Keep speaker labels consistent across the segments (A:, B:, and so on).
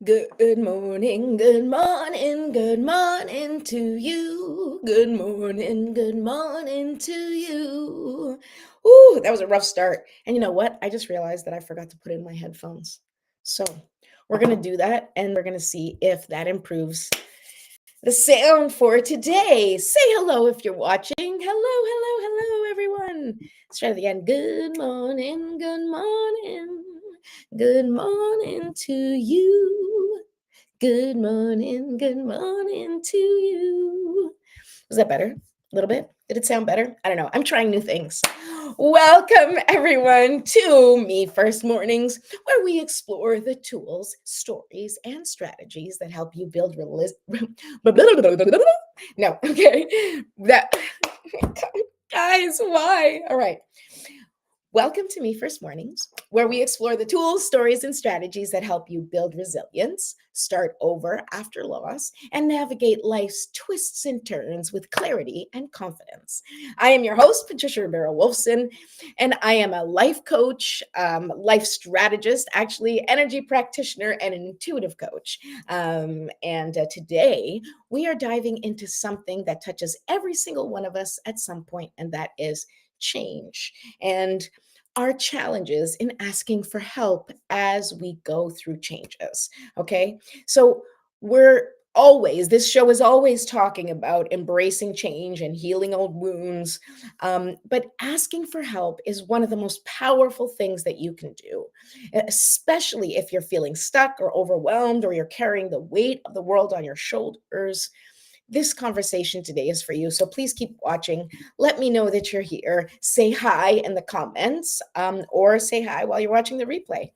A: Good morning, good morning, good morning to you. Good morning to you. Ooh, that was a rough start. And you know what? I just realized that I forgot to put in my headphones. So we're going to do that and we're going to see if that improves the sound for today. Say hello if you're watching. Hello, everyone. Let's try it again. Good morning, good morning to you. Good morning to you. Was that better? A little bit? Did it sound better? I don't know. I'm trying new things. Welcome, everyone, to Me First Mornings, where we explore the tools, stories, and strategies that help you build No, okay. That guys, why? All right. Welcome to Me First Mornings, where we explore the tools, stories, and strategies that help you build resilience, start over after loss, and navigate life's twists and turns with clarity and confidence. I am your host, Patricia Rivera Wolfson, and I am a life coach, life strategist, actually, energy practitioner, and an intuitive coach. And today, we are diving into something that touches every single one of us at some point, and that is change and our challenges in asking for help as we go through changes. Okay. So this show is always talking about embracing change and healing old wounds. But asking for help is one of the most powerful things that you can do, especially if you're feeling stuck or overwhelmed or you're carrying the weight of the world on your shoulders. This conversation today is for you. So please keep watching. Let me know that you're here. Say hi in the comments or say hi while you're watching the replay.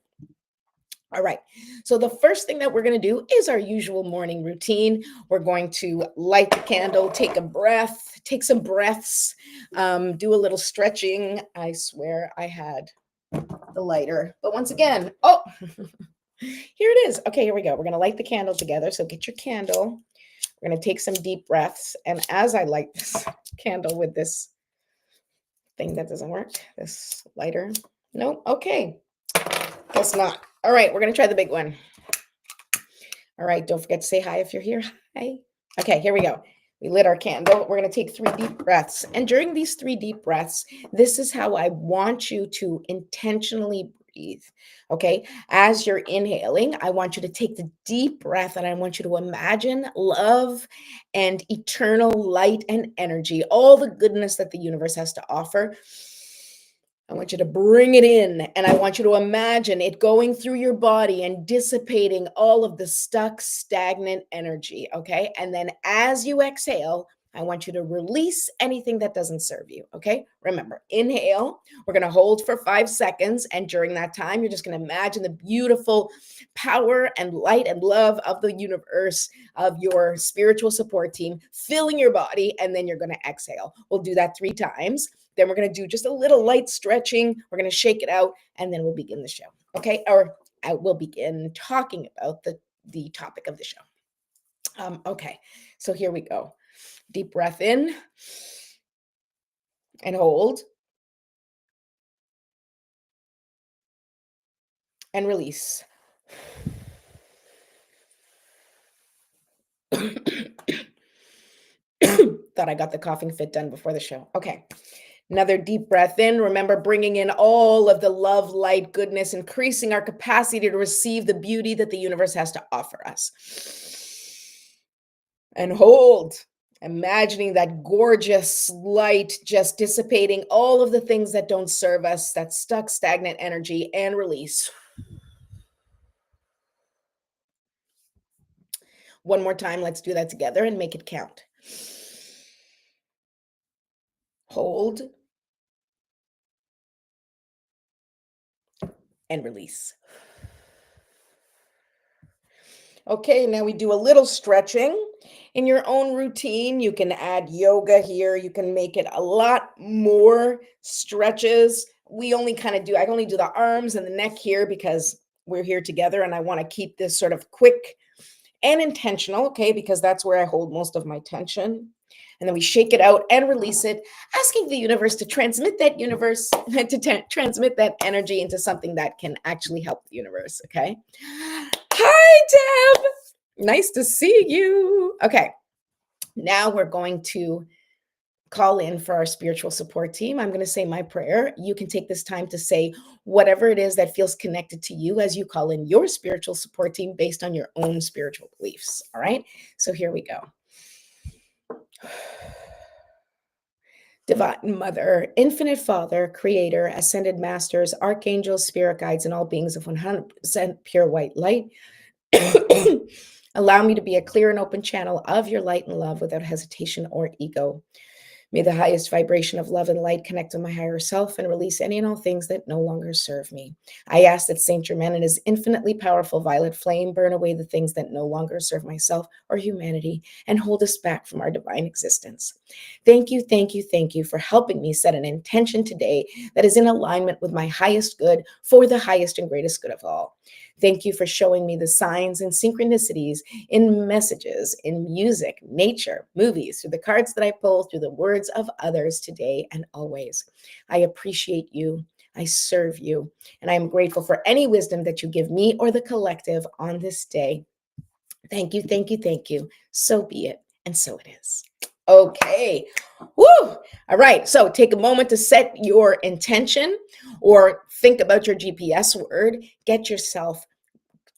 A: All right. So the first thing that we're going to do is our usual morning routine. We're going to light the candle, take a breath, take some breaths, do a little stretching. I swear I had the lighter. But once again, here it is. Okay, here we go. We're going to light the candle together. So get your candle. We're going to take some deep breaths. And as I light this candle with this thing that doesn't work, this lighter, nope, okay, guess not. All right, we're going to try the big one. All right, don't forget to say hi if you're here. Hi. Okay, here we go. We lit our candle. We're going to take 3 deep breaths. And during these 3 deep breaths, this is how I want you to intentionally breathe. Okay. As you're inhaling, I want you to take the deep breath and I want you to imagine love and eternal light and energy, all the goodness that the universe has to offer. I want you to bring it in and I want you to imagine it going through your body and dissipating all of the stuck, stagnant energy. Okay. And then as you exhale, I want you to release anything that doesn't serve you. Okay. Remember, inhale. We're going to hold for 5 seconds. And during that time, you're just going to imagine the beautiful power and light and love of the universe, of your spiritual support team filling your body. And then you're going to exhale. We'll do that 3 times. Then we're going to do just a little light stretching. We're going to shake it out, and then we'll begin the show. Okay. Or I will begin talking about the topic of the show. Okay. So here we go. Deep breath in and hold and release. Thought I got the coughing fit done before the show. Okay. Another deep breath in. Remember, bringing in all of the love, light, goodness, increasing our capacity to receive the beauty that the universe has to offer us. And hold. Imagining that gorgeous light just dissipating all of the things that don't serve us, that stuck, stagnant energy, and release. One more time. Let's do that together and make it count. Hold and release. Okay, now we do a little stretching. In your own routine, you can add yoga here. You can make it a lot more stretches. I only do the arms and the neck here because we're here together and I want to keep this sort of quick and intentional, okay, because that's where I hold most of my tension. and then we shake it out and release it, asking the universe to transmit that transmit that energy into something that can actually help the universe. Okay. Hi, Deb. Nice to see you. Okay. Now we're going to call in for our spiritual support team. I'm going to say my prayer. You can take this time to say whatever it is that feels connected to you as you call in your spiritual support team based on your own spiritual beliefs. All right. So here we go. Divine Mother, Infinite Father, Creator, Ascended Masters, Archangels, Spirit Guides, and all beings of 100% pure white light. Allow me to be a clear and open channel of your light and love without hesitation or ego. May the highest vibration of love and light connect with my higher self and release any and all things that no longer serve me. I ask that Saint Germain and his infinitely powerful violet flame burn away the things that no longer serve myself or humanity and hold us back from our divine existence. Thank you, thank you, thank you for helping me set an intention today that is in alignment with my highest good for the highest and greatest good of all. Thank you for showing me the signs and synchronicities in messages, in music, nature, movies, through the cards that I pull, through the words of others today and always. I appreciate you. I serve you. And I am grateful for any wisdom that you give me or the collective on this day. Thank you, thank you, thank you. So be it. And so it is. Okay. Woo! All right. So take a moment to set your intention or think about your GPS word. Get yourself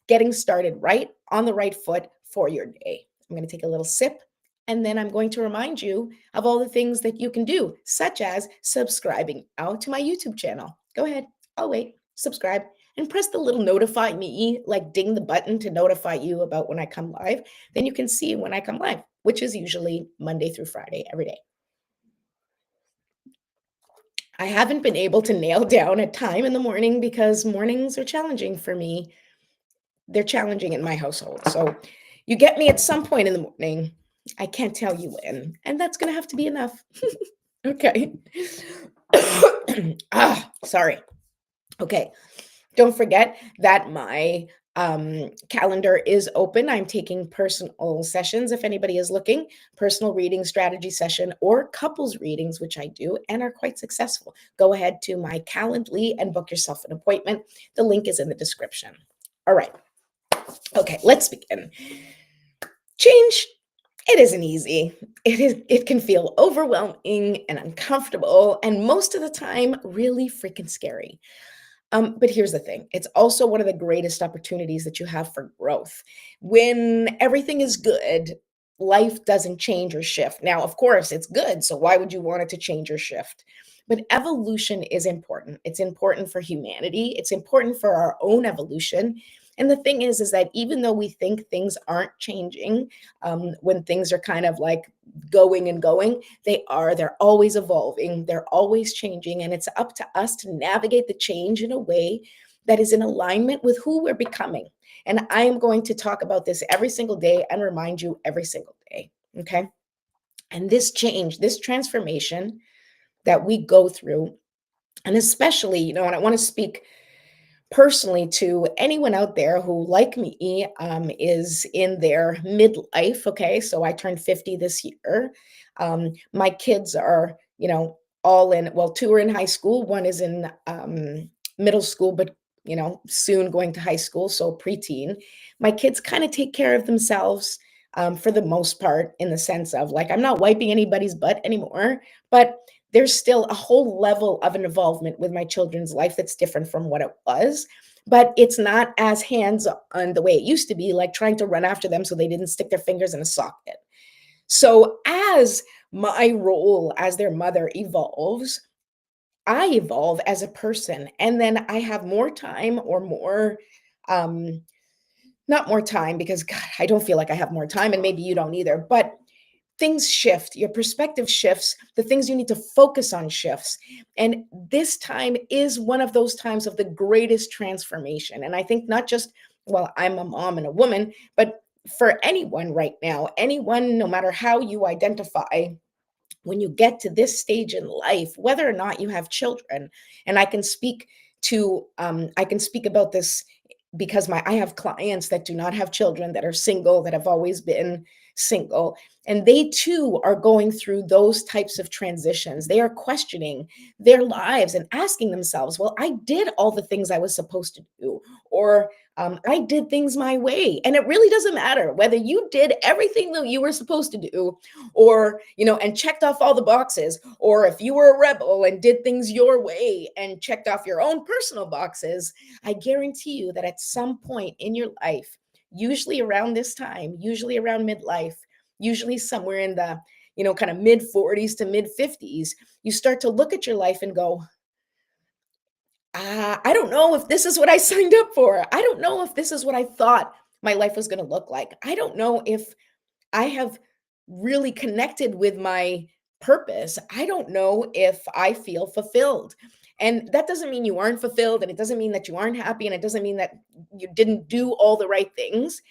A: getting started right on the right foot for your day. I'm going to take a little sip and then I'm going to remind you of all the things that you can do, such as subscribing out to my YouTube channel. Go ahead. I'll wait. Subscribe and press the little notify me, like ding the button to notify you about when I come live. Then you can see when I come live, which is usually Monday through Friday every day. I haven't been able to nail down a time in the morning because mornings are challenging for me. They're challenging in my household. So you get me at some point in the morning. I can't tell you when, and that's going to have to be enough. Okay. Sorry. Okay. Don't forget that my calendar is open. I'm taking personal sessions if anybody is looking, personal reading, strategy session, or couples readings, which I do and are quite successful. Go ahead to my Calendly and book yourself an appointment. The link is in the description. All right. Okay, let's begin. Change, it isn't easy. It can feel overwhelming and uncomfortable, and most of the time, really freaking scary. But here's the thing. It's also one of the greatest opportunities that you have for growth. When everything is good, life doesn't change or shift. Now, of course, it's good. So why would you want it to change or shift? But evolution is important. It's important for humanity. It's important for our own evolution. And the thing is that even though we think things aren't changing, when things are kind of like going and going, they're always evolving, they're always changing, and it's up to us to navigate the change in a way that is in alignment with who we're becoming. And I am going to talk about this every single day and remind you every single day. Okay. And this change, this transformation that we go through, and especially, and I want to speak personally to anyone out there who, like me, is in their midlife. Okay, so I turned 50 this year. My kids are, all in. Well, two are in high school. One is in middle school, but soon going to high school, so preteen. My kids kind of take care of themselves. For the most part, in the sense of like, I'm not wiping anybody's butt anymore, but there's still a whole level of an involvement with my children's life that's different from what it was. But it's not as hands on the way it used to be, like trying to run after them so they didn't stick their fingers in a socket. So as my role as their mother evolves, I evolve as a person. And then I have more time or more, not more time, because God, I don't feel like I have more time, and maybe you don't either, but things shift, your perspective shifts, the things you need to focus on shifts. And this time is one of those times of the greatest transformation. And I think not just, well, I'm a mom and a woman, but for anyone right now, anyone, no matter how you identify, when you get to this stage in life, whether or not you have children, and I can speak about this because I have clients that do not have children, that are single, that have always been single, and they too are going through those types of transitions. They are questioning their lives and asking themselves, well, I did all the things I was supposed to do, or I did things my way. And it really doesn't matter whether you did everything that you were supposed to do, or, and checked off all the boxes, or if you were a rebel and did things your way and checked off your own personal boxes. I guarantee you that at some point in your life, usually around this time, usually around midlife, usually somewhere in the, kind of mid 40s to mid 50s, you start to look at your life and go, I don't know if this is what I signed up for. I don't know if this is what I thought my life was going to look like. I don't know if I have really connected with my purpose. I don't know if I feel fulfilled. And that doesn't mean you aren't fulfilled, and it doesn't mean that you aren't happy, and it doesn't mean that you didn't do all the right things.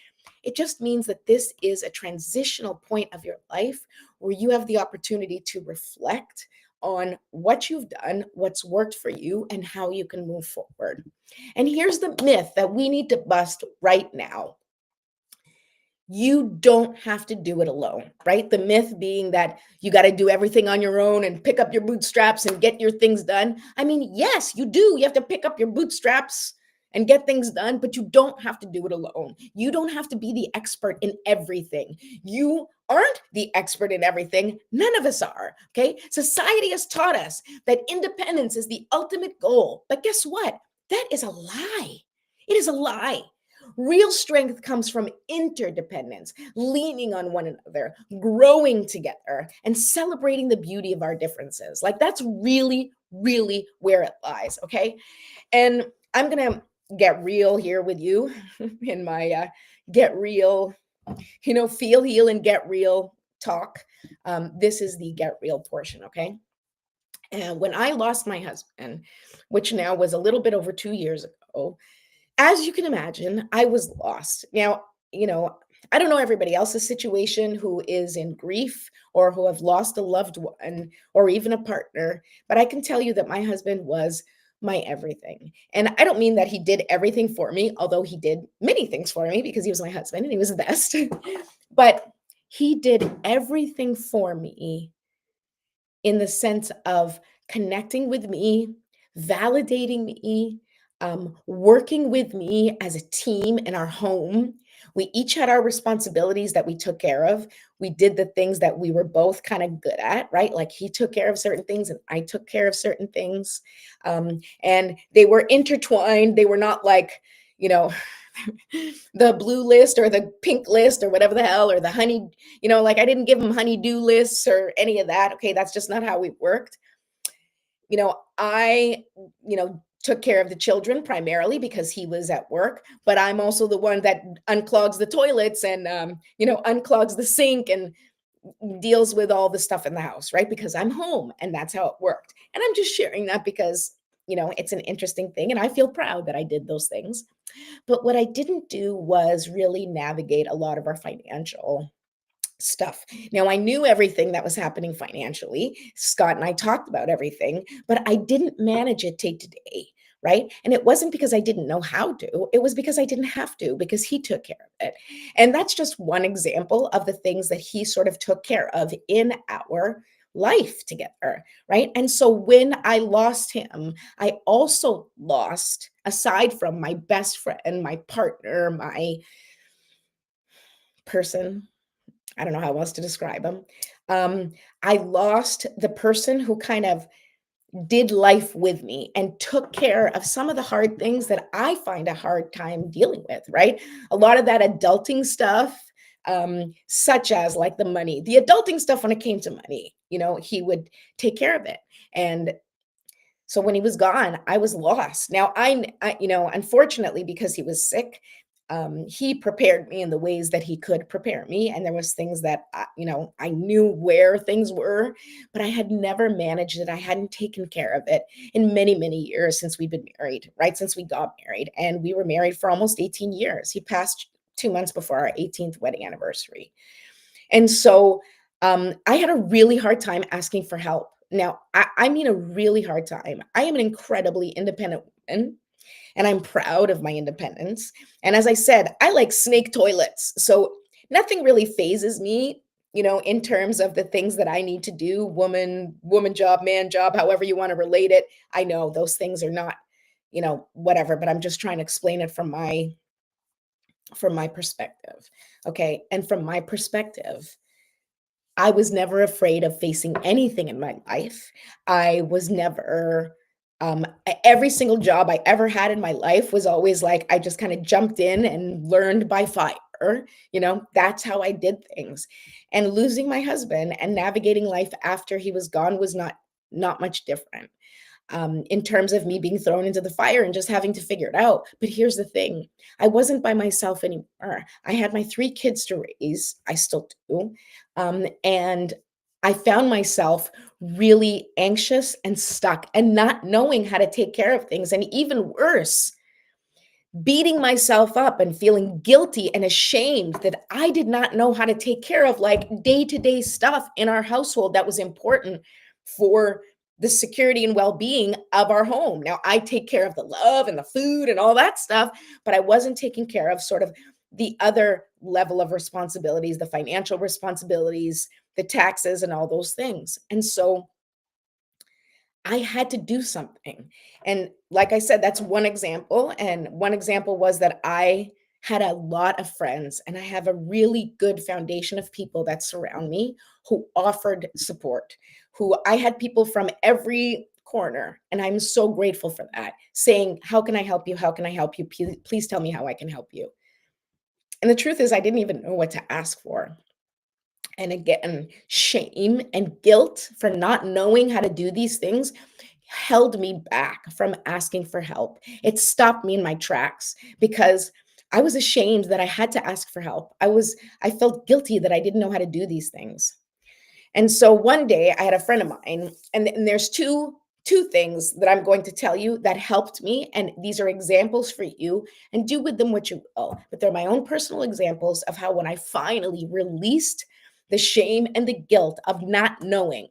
A: It just means that this is a transitional point of your life where you have the opportunity to reflect on what you've done, what's worked for you, and how you can move forward. And here's the myth that we need to bust right now: you don't have to do it alone, right? The myth being that you got to do everything on your own and pick up your bootstraps and get your things done. I mean, yes, you do. You have to pick up your bootstraps and get things done, but you don't have to do it alone. You don't have to be the expert in everything. You aren't the expert in everything. None of us are, okay? Society has taught us that independence is the ultimate goal. But guess what? That is a lie. It is a lie. Real strength comes from interdependence, leaning on one another, growing together, and celebrating the beauty of our differences. Like, that's really, really where it lies. Okay. And I'm going to get real here with you in my get real, feel, heal, and get real talk. This is the get real portion. Okay. And when I lost my husband, which now was a little bit over 2 years ago, as you can imagine, I was lost. Now, I don't know everybody else's situation who is in grief or who have lost a loved one or even a partner, but I can tell you that my husband was my everything. And I don't mean that he did everything for me, although he did many things for me because he was my husband and he was the best. But he did everything for me in the sense of connecting with me, validating me, working with me as a team in our home. We each had our responsibilities that we took care of. We did the things that we were both kind of good at, right? Like he took care of certain things and I took care of certain things. And they were intertwined. They were not like, you know, the blue list or the pink list or whatever the hell, or the honey, like I didn't give him honey-do lists or any of that. Okay, that's just not how we worked. I took care of the children primarily because he was at work, but I'm also the one that unclogs the toilets and unclogs the sink and deals with all the stuff in the house, right? Because I'm home, and that's how it worked. And I'm just sharing that because it's an interesting thing, and I feel proud that I did those things. But what I didn't do was really navigate a lot of our financial stuff. Now, I knew everything that was happening financially. Scott and I talked about everything, but I didn't manage it day to day, right? And it wasn't because I didn't know how to, it was because I didn't have to, because he took care of it. And that's just one example of the things that he sort of took care of in our life together, right? And so when I lost him, I also lost, aside from my best friend, my partner, my person, I don't know how else to describe him. I lost the person who kind of did life with me and took care of some of the hard things that I find a hard time dealing with, right? A lot of that adulting stuff, such as like the money, the adulting stuff when it came to money, he would take care of it. And so when he was gone, I was lost. Now, unfortunately, because he was sick, he prepared me in the ways that he could prepare me. And there was things that, I knew where things were, but I had never managed it. I hadn't taken care of it in many, many years since we've been married, right? Since we got married. And we were married for almost 18 years. He passed 2 months before our 18th wedding anniversary. And so I had a really hard time asking for help. Now, I mean a really hard time. I am an incredibly independent woman, and I'm proud of my independence. And as I said, I like snake toilets. So nothing really phases me, in terms of the things that I need to do, woman job, man job, however you want to relate it. I know those things are not, whatever, but I'm just trying to explain it from my perspective. Okay? And from my perspective, I was never afraid of facing anything in my life. I was never every single job I ever had in my life was always like I just kind of jumped in and learned by fire. That's how I did things. And losing my husband and navigating life after he was gone was not much different, in terms of me being thrown into the fire and just having to figure it out. But here's the thing, I wasn't by myself anymore. I had my three kids to raise. I still do. And I found myself really anxious and stuck and not knowing how to take care of things. And even worse, beating myself up and feeling guilty and ashamed that I did not know how to take care of like day to day stuff in our household that was important for the security and well being of our home. Now, I take care of the love and the food and all that stuff, but I wasn't taking care of sort of the other level of responsibilities, the financial responsibilities, the taxes, and all those things. And so I had to do something. And like I said, that's one example. And one example was that I had a lot of friends and I have a really good foundation of people that surround me who offered support, who I had people from every corner. And I'm so grateful for that, saying, how can I help you? How can I help you? Please tell me how I can help you. And the truth is, I didn't even know what to ask for. And again, shame and guilt for not knowing how to do these things held me back from asking for help. It stopped me in my tracks because I was ashamed that I had to ask for help. I felt guilty that I didn't know how to do these things. And so one day I had a friend of mine, and there's two things that I'm going to tell you that helped me. And these are examples for you, and do with them what you will. But they're my own personal examples of how when I finally released the shame and the guilt of not knowing,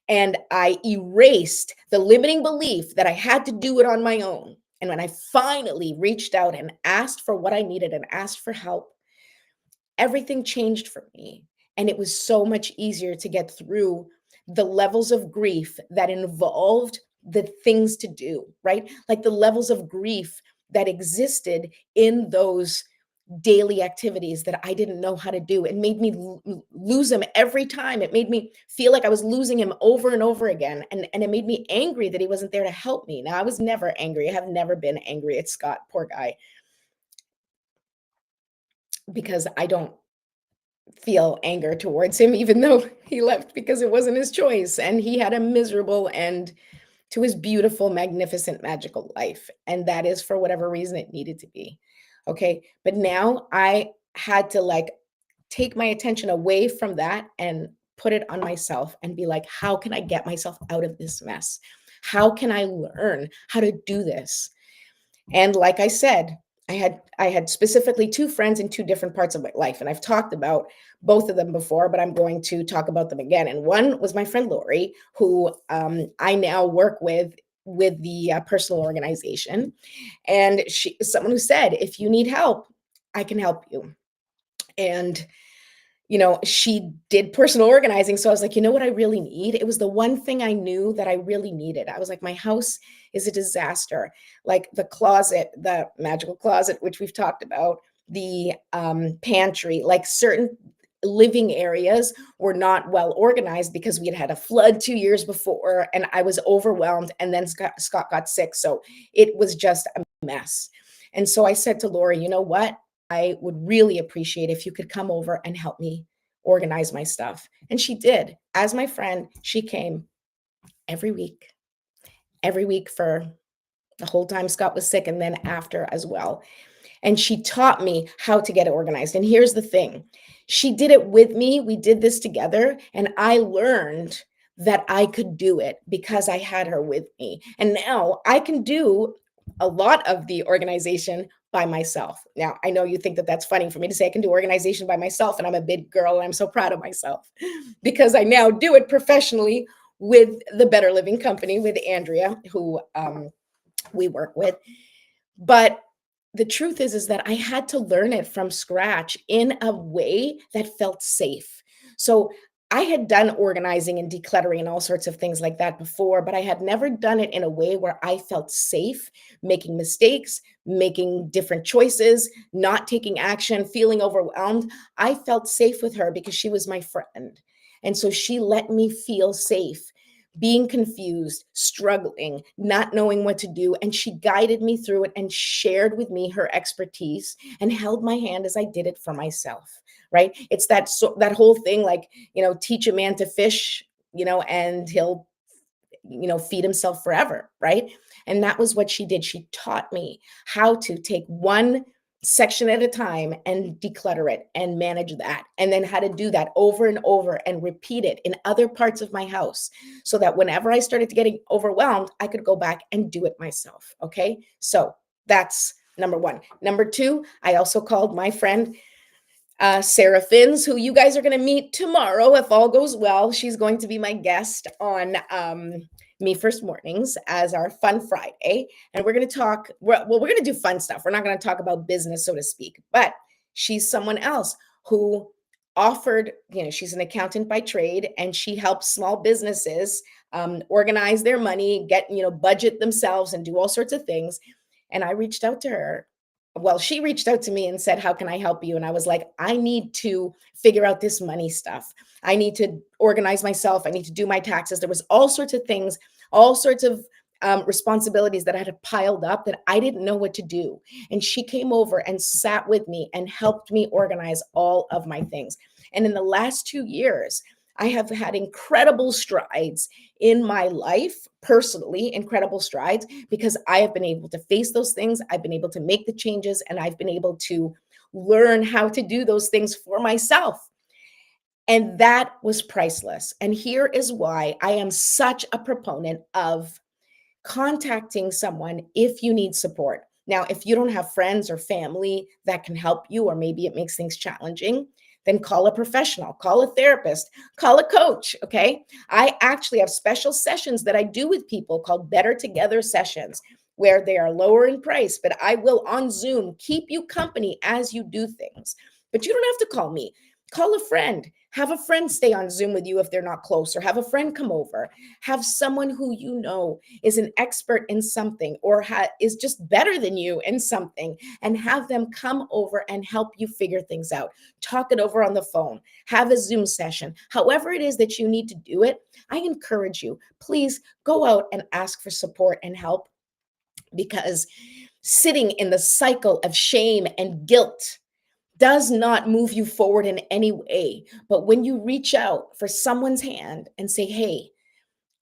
A: and I erased the limiting belief that I had to do it on my own. And when I finally reached out and asked for what I needed and asked for help, everything changed for me. And it was so much easier to get through the levels of grief that involved the things to do, right? Like the levels of grief that existed in those daily activities that I didn't know how to do. It made me lose him every time. It made me feel like I was losing him over and over again. And it made me angry that he wasn't there to help me. Now, I was never angry. I have never been angry at Scott, poor guy, because I don't feel anger towards him, even though he left because it wasn't his choice. And he had a miserable end to his beautiful, magnificent, magical life. And that is for whatever reason it needed to be. Okay. But now I had to like take my attention away from that and put it on myself and be like, how can I get myself out of this mess? How can I learn how to do this? And like I said, I had specifically two friends in two different parts of my life. And I've talked about both of them before, but I'm going to talk about them again. And one was my friend Lori, who I now work with the personal organization. And she is someone who said, if you need help, I can help you. And she did personal organizing. So I was like, you know what I really need? It was the one thing I knew that I really needed. I was like, my house is a disaster. Like the closet, the magical closet, which we've talked about, the pantry, like certain living areas were not well organized because we had had a flood 2 years before and I was overwhelmed. And then Scott got sick. So it was just a mess. And so I said to Lori, you know what? I would really appreciate if you could come over and help me organize my stuff. And she did. As my friend, she came every week for the whole time Scott was sick and then after as well. And she taught me how to get organized. And here's the thing. She did it with me. We did this together. And I learned that I could do it because I had her with me. And now I can do a lot of the organization by myself. Now, I know you think that that's funny for me to say I can do organization by myself, and I'm a big girl and I'm so proud of myself because I now do it professionally with the Better Living Company with Andrea, who we work with. But the truth is that I had to learn it from scratch in a way that felt safe. So I had done organizing and decluttering and all sorts of things like that before, but I had never done it in a way where I felt safe making mistakes, making different choices, not taking action, feeling overwhelmed. I felt safe with her because she was my friend. And so she let me feel safe being confused, struggling, not knowing what to do. And she guided me through it and shared with me her expertise and held my hand as I did it for myself. Right. It's that whole thing, like, teach a man to fish, and he'll feed himself forever, right? And that was what she did. She taught me how to take one section at a time and declutter it and manage that, and then how to do that over and over and repeat it in other parts of my house, so that whenever I started to getting overwhelmed, I could go back and do it myself. Okay, so that's number one. Number two, I also called my friend Sarah Finns, who you guys are going to meet tomorrow if all goes well. She's going to be my guest on Me First Mornings as our Fun Friday. And we're going to talk, we're going to do fun stuff. We're not going to talk about business, so to speak, but she's someone else who offered, she's an accountant by trade, and she helps small businesses organize their money, get, budget themselves and do all sorts of things. And I reached out to her. Well, she reached out to me and said, "How can I help you?" And I was like, "I need to figure out this money stuff. I need to organize myself. I need to do my taxes." There was all sorts of things, all sorts of responsibilities that had piled up that I didn't know what to do. And she came over and sat with me and helped me organize all of my things. And in the last 2 years, I have had incredible strides in my life, personally, incredible strides, because I have been able to face those things. I've been able to make the changes, and I've been able to learn how to do those things for myself. And that was priceless. And here is why I am such a proponent of contacting someone if you need support. Now, if you don't have friends or family that can help you, or maybe it makes things challenging, then call a professional, call a therapist, call a coach. Okay. I actually have special sessions that I do with people called Better Together sessions, where they are lower in price, but I will on Zoom keep you company as you do things. But you don't have to call me. Call a friend. Have a friend stay on Zoom with you if they're not close, or have a friend come over. Have someone who is an expert in something, or is just better than you in something, and have them come over and help you figure things out. Talk it over on the phone. Have a Zoom session. However it is that you need to do it, I encourage you, please go out and ask for support and help, because sitting in the cycle of shame and guilt does not move you forward in any way. But when you reach out for someone's hand and say, "Hey,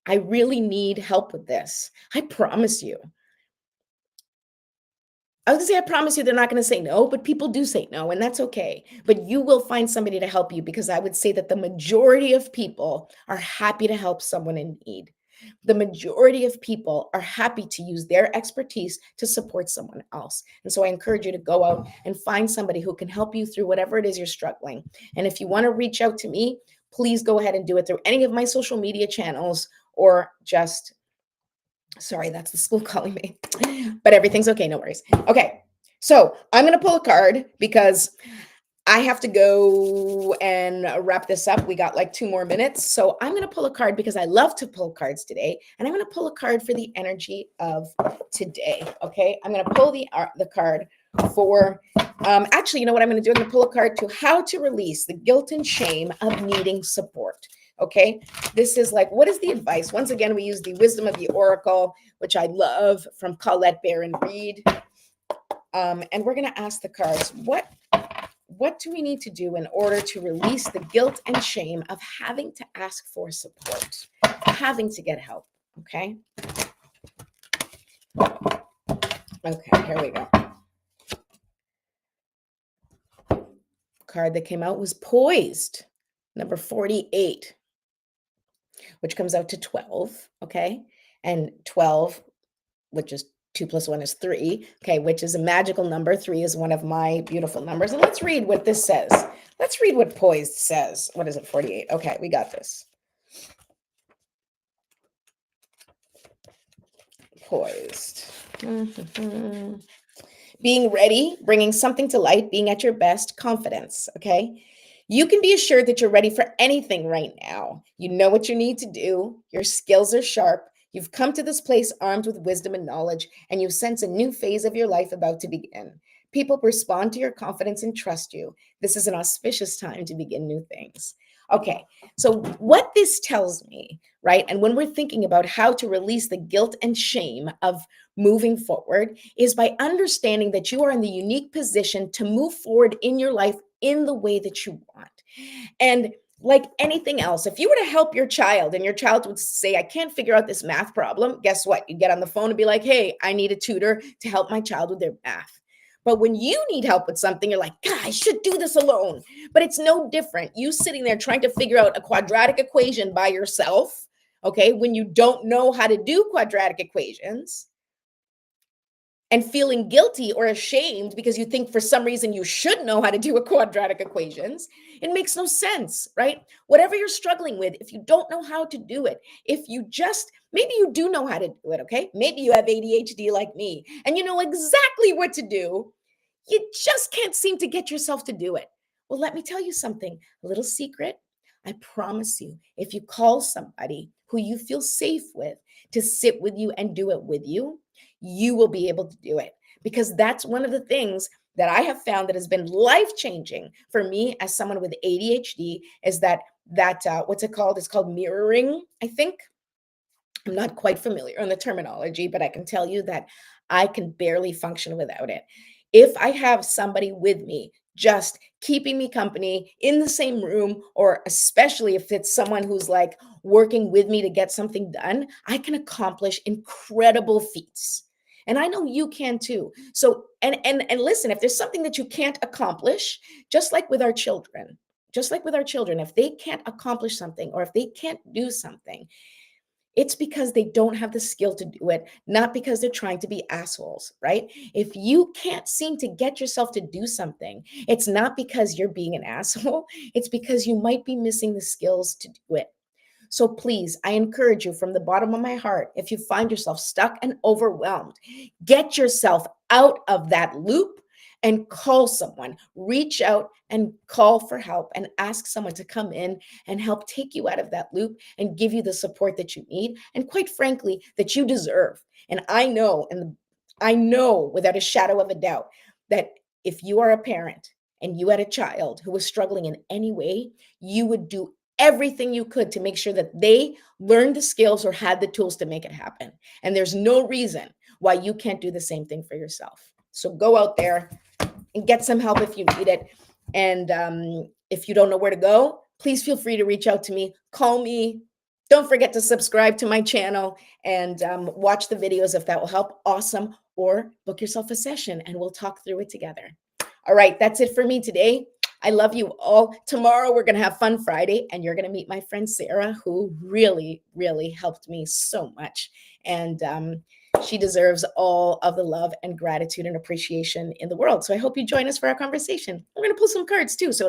A: I really need help with this," I promise you, I promise you they're not going to say no, but people do say no, and that's okay. But you will find somebody to help you, because I would say that the majority of people are happy to help someone in need. The majority of people are happy to use their expertise to support someone else. And so I encourage you to go out and find somebody who can help you through whatever it is you're struggling. And if you want to reach out to me, please go ahead and do it through any of my social media channels, or just, sorry, that's the school calling me, but everything's okay. No worries. Okay. So I'm going to pull a card because I have to go and wrap this up. We got like 2 more minutes. So I'm going to pull a card because I love to pull cards today. And I'm going to pull a card for the energy of today. Okay. I'm going to pull the card for, actually, you know what I'm going to do? I'm going to pull a card to how to release the guilt and shame of needing support. Okay. This is like, what is the advice? Once again, we use the Wisdom of the Oracle, which I love, from Colette Baron Reed. And we're going to ask the cards, what do we need to do in order to release the guilt and shame of having to ask for support, having to get help? Okay. Okay, here we go. Card that came out was Poised, number 48, which comes out to 12. Okay. And 12, which is 2 plus 1 is 3. Okay. Which is a magical number. 3 is one of my beautiful numbers. And let's read what this says. Let's read what Poised says. What is it? 48. Okay. We got this. Poised. being ready, bringing something to light, being at your best, confidence. Okay. You can be assured that you're ready for anything right now. You know what you need to do, your skills are sharp. You've come to this place armed with wisdom and knowledge, and you sense a new phase of your life about to begin. People respond to your confidence and trust you. This is an auspicious time to begin new things. Okay, so what this tells me, right? And when we're thinking about how to release the guilt and shame of moving forward, is by understanding that you are in the unique position to move forward in your life in the way that you want. And like anything else, if you were to help your child and your child would say, I can't figure out this math problem, guess what? You get on the phone and be like, hey, I need a tutor to help my child with their math. But when you need help with something, you're like, God, I should do this alone. But it's no different. You sitting there trying to figure out a quadratic equation by yourself, okay, when you don't know how to do quadratic equations, and feeling guilty or ashamed because you think for some reason you should know how to do a quadratic equations, it makes no sense, right? Whatever you're struggling with, if you don't know how to do it, if you just, maybe you do know how to do it, okay? Maybe you have ADHD like me and you know exactly what to do. You just can't seem to get yourself to do it. Well, let me tell you something, a little secret. I promise you, if you call somebody who you feel safe with to sit with you and do it with you will be able to do it, because that's one of the things that I have found that has been life changing for me as someone with ADHD is that what's it called? It's called mirroring, I think. I'm not quite familiar on the terminology, but I can tell you that I can barely function without it. If I have somebody with me, just keeping me company in the same room, or especially if it's someone who's like working with me to get something done, I can accomplish incredible feats. And I know you can too. So, and listen, if there's something that you can't accomplish, just like with our children, just like with our children, if they can't accomplish something or if they can't do something, it's because they don't have the skill to do it, not because they're trying to be assholes, right? If you can't seem to get yourself to do something, it's not because you're being an asshole, it's because you might be missing the skills to do it. So please, I encourage you from the bottom of my heart, if you find yourself stuck and overwhelmed, get yourself out of that loop and call someone. Reach out and call for help and ask someone to come in and help take you out of that loop and give you the support that you need. And quite frankly, that you deserve. And I know without a shadow of a doubt that if you are a parent and you had a child who was struggling in any way, you would do everything you could to make sure that they learned the skills or had the tools to make it happen. And there's no reason why you can't do the same thing for yourself. So go out there and get some help if you need it. And if you don't know where to go, please feel free to reach out to me. Call me. Don't forget to subscribe to my channel and watch the videos if that will help. Awesome. Or book yourself a session and we'll talk through it together. All right, that's it for me today. I love you all. Tomorrow we're going to have Fun Friday and you're going to meet my friend Sarah, who really, really helped me so much. And she deserves all of the love and gratitude and appreciation in the world. So I hope you join us for our conversation. We're going to pull some cards too. So